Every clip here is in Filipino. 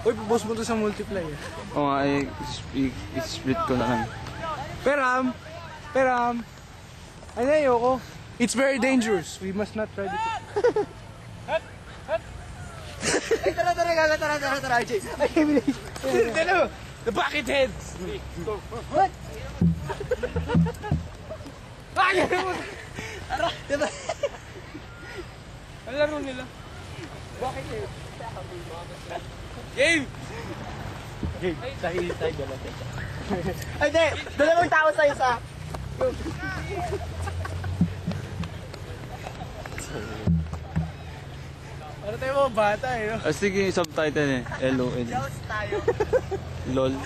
Uy, boss mo to sa multiplayer. Oo nga, i-split ko na lang. Peram. Ano ayoko? It's very dangerous. We must not try it. Ay, tara, Jay. Ay, bilis. The bucket heads! What? Diba? Ano laro nila? Bucket heads. Game! Tayo gano'n. Ay, di! Dalawang tao sa isa. Ano tayo mga bata eh, no? Sige, subtitle eh. LOL. Jaws tayo. LOL.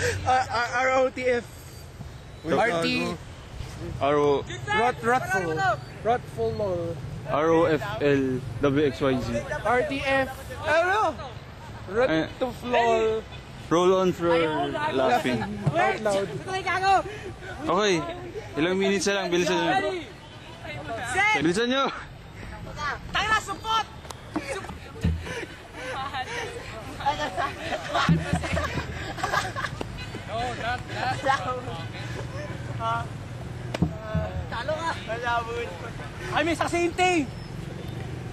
ROTF. RT. Rotful lol. ROFL WXYZ. RTF. Ano? Rot to floor. Roll on for laughing. Out loud. Okay. Ilang minutes na lang. Bilisan nyo. Bilisan nyo. Tayo na, support! Talo ka! Malabon. I mean, sa same thing!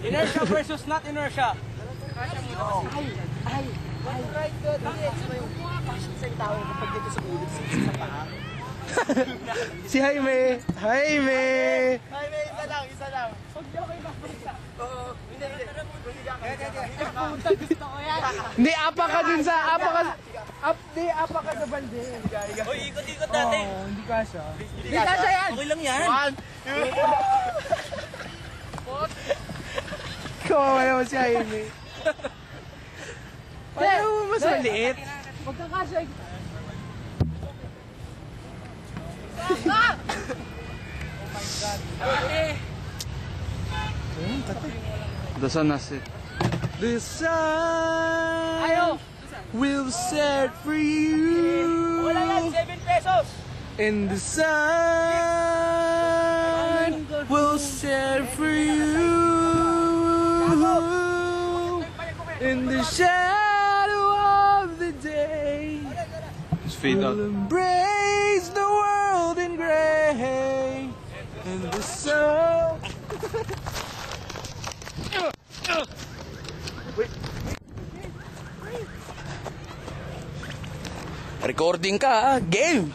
Inertia versus not inertia. Ay. Right, good. Isang tao kapag dito sa ulo, sa paa. Si Jaime! Jaime! Ay, may isa lang. Huwag niyo kayo magpagsa. Oo. Hindi. Gusto ko yan. Hindi, apa ka dun sa... Apa ka sa balde. Uy, ikot-ikot natin. Oo, hindi kasha. Hindi kasha yan. Okay lang yan. Kawawa mo si Jaime. Ayaw mo mas maliit. Huwag ka kasha. The sun has set. The sun will set for you. Wala yan, 7 pesos. And the sun will set for you. In the shadow of the day, Just fade out. we'll embrace the world in gray. And the sun. Recording ka, game!